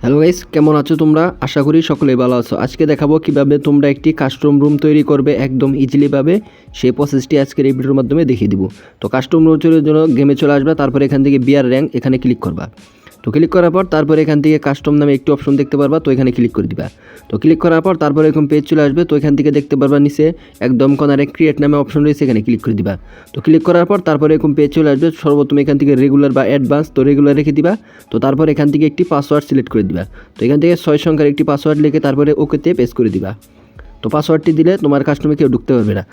Hello guys, কেমন আছো তোমরা? আশা করি সকলেই ভালো আছো। আজকে দেখাবো কিভাবে তোমরা একটি কাস্টম রুম তৈরি করবে একদম ইজিলি ভাবে। সেই প্রসেসটি আজকের এই ভিডিওর মাধ্যমে দেখিয়ে দিব। তো কাস্টম রুম তৈরির জন্য গেমে চলে আসবে, তারপরে এখান থেকে বিয়ার র্যাঙ্ক এখানে ক্লিক করবা। তো ক্লিক করার পর তারপরে এখান থেকে কাস্টম নামে একটি অপশন দেখতে পারবা, তো এখানে ক্লিক করে দিবা। তো ক্লিক করার পর তারপরে এরকম পেজ চলে আসবে, তো এখান থেকে দেখতে পারবা নিচে একদম কর্নারে ক্রিয়েট নামে অপশন রয়েছে, এখানে ক্লিক করে দিবা। তো ক্লিক করার পর তারপরে এরকম পেজ চলে আসবে, সর্বপ্রথম এখান থেকে রেগুলার বা অ্যাডভান্স, তো রেগুলার রেখে দিবা। তো তারপর এখান থেকে একটি পাসওয়ার্ড সিলেক্ট করে দিবা। তো এখান থেকে 6 সংখ্যার একটি পাসওয়ার্ড লিখে তারপরে ওকেতে পেস্ট করে দিবা। তো পাসওয়ার্ডটি দিলে তোমার কাস্টমে কেউ ঢুকতে পারবে না।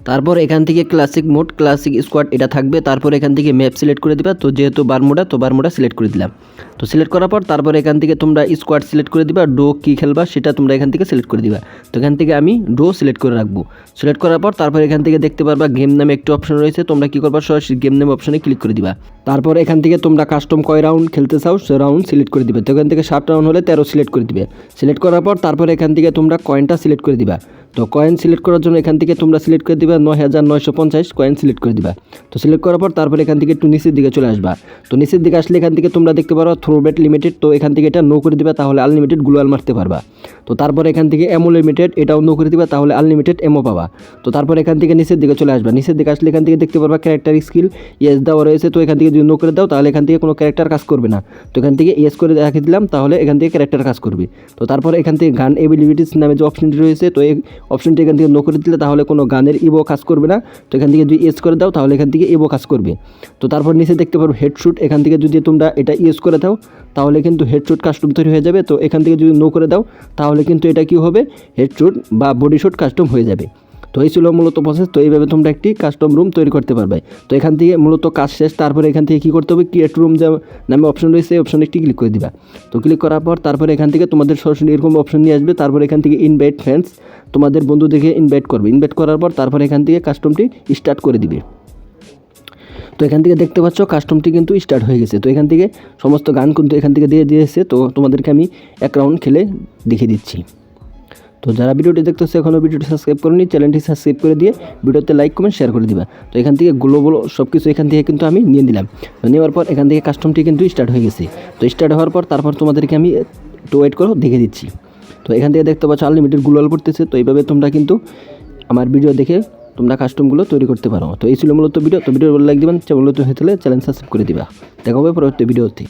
তারপর এখান থেকে ক্লাসিক মোড, ক্লাসিক স্কোয়াড এটা থাকবে। তারপর এখান থেকে ম্যাপ সিলেক্ট করে দিবা। তো যেহেতু বারমুডা, তো বারমুডা সিলেক্ট করে দিলাম। তো সিলেক্ট করার পর তারপর এখান থেকে তোমরা স্কোয়াড সিলেক্ট করে দিবা। ডো কী খেলবা সেটা তোমরা এখান থেকে সিলেক্ট করে দিবা। তো এখান থেকে আমি ডো সিলেক্ট করে রাখবো। সিলেক্ট করার পর তারপর এখান থেকে দেখতে পারবা গেম নামে একটি অপশন রয়েছে, তোমরা কী করবা সরাসরি গেম নামে অপশনে ক্লিক করে দিবা। তারপর এখান থেকে তোমরা কাস্টম কয় রাউন্ড খেলতে চাও সে রাউন্ড সিলেক্ট করে দিবে। তো এখান থেকে 7 রাউন্ড হলে 13 সিলেক্ট করে দিবে। সিলেক্ট করার পর তারপর এখান থেকে তোমরা কয়েনটা সিলেক্ট করে দিবা। তো কয়েন সিলেক্ট করার জন্য এখান থেকে তোমরা সিলেক্ট করে দিবা 9950 কয়েন সিলেক্ট করে দিবা। তো সিলেক্ট করার পর তারপর এখান থেকে একটু নিচের দিকে চলে আসবা। তো নিচের দিকে আসলে এখান থেকে তোমরা দেখতে পারো থ্রোবেট লিমিটেড, তো এখান থেকে এটা নো করে দিবা, তাহলে আনলিমিটেড গ্লোয়াল মারতে পারবা। তো তারপর এখান থেকে এমো লিমিটেড এটাও নো করে দিবা, তাহলে আনলিমিটেড এমো পাবা। তো তারপর এখান থেকে নিচের দিকে চলে আসবা। নিচের দিকে আসলে এখান থেকে দেখতে পারবা ক্যারেক্টার স্কিল ইয়েস দেওয়া রয়েছে, তো এখান থেকে যদি নো করে দাও তাহলে এখান থেকে কোনো ক্যারেক্টার কাজ করবে না। তো এখান থেকে ইয়েস করে রেখে দিলাম, তাহলে এখান থেকে ক্যারেক্টার কাজ করবে। তো তারপর এখান থেকে গান এবিলিটিস নামে যে অপশনটি রয়েছে, তো এই অপশনটি এখান থেকে নো করে দিলে তাহলে কোনো গানের ইভো কাজ করবে না। তো এখান থেকে যদি ইয়েস করে দাও তাহলে এখান থেকে ইভো কাজ করবে। তো তারপর নিচে দেখতে পারো হেডশুট, এখান থেকে যদি তোমরা এটা ইয়েস করে দাও তাহলে কিন্তু হেডশুট কাস্টম তৈরি হয়ে যাবে। তো এখান থেকে যদি নো করে দাও তাহলে কিন্তু এটা কি হবে, হেডশুট বা বডি শুট কাস্টম হয়ে যাবে। তো এই ছিল মূলত প্রসেস। তো এইভাবে তোমরা একটি কাস্টম রুম তৈরি করতে পারবে। তো এখান থেকে মূলত কাজ শেষ। তারপরে এখান থেকে কী করতে হবে, ক্রিয়েট রুম যে নামে অপশন রয়েছে এই অপশনে একটি ক্লিক করে দিবা। তো ক্লিক করার পর তারপরে এখান থেকে তোমাদের সরাসরি এরকম অপশন নিয়ে আসবে। তারপর এখান থেকে ইনভাইট ফ্রেন্ডস, তোমাদের বন্ধু দেখে ইনভাইট করবে। ইনভাইট করার পর তারপর এখান থেকে কাস্টমটি স্টার্ট করে দিবে। তো এখান থেকে দেখতে পাচ্ছ কাস্টমটি কিন্তু স্টার্ট হয়ে গেছে। তো এখান থেকে সমস্ত গান কিন্তু এখান থেকে দিয়ে দিয়েছে। তো তোমাদেরকে আমি এক রাউন্ড খেলে দেখিয়ে দিচ্ছি। তো যারা ভিডিওটি দেখতেছে এখনও ভিডিওটি সাবস্ক্রাইব করেনি, চ্যানেলটি সাবস্ক্রাইব করে দিয়ে ভিডিওতে লাইক কমেন্ট শেয়ার করে দিবা। তো এখান থেকে গ্লোবাল সব কিছু এখান থেকে কিন্তু আমি নিয়ে নিলাম। নেওয়ার পর এখান থেকে কাস্টমটি কিন্তু স্টার্ট হয়ে গেছে। তো স্টার্ট হওয়ার পর তারপর তোমাদেরকে আমি একটু ওয়েট করো দেখে দিচ্ছি। তো এখান থেকে দেখতে পাচ্ছ আনলিমিটেড গ্লোবাল পড়তেছে। তো এইভাবে তোমরা কিন্তু আমার ভিডিও দেখে তোমরা কাস্টমগুলো তৈরি করতে পারো। তো এই ছিল মূলত ভিডিও। তো ভিডিও ভালো লাইক দিবেন, চ্যানেল হয়ে তাহলে চ্যানেল সাবস্ক্রাইব করে দিবা। দেখা হবে পরবর্তী ভিডিওতে।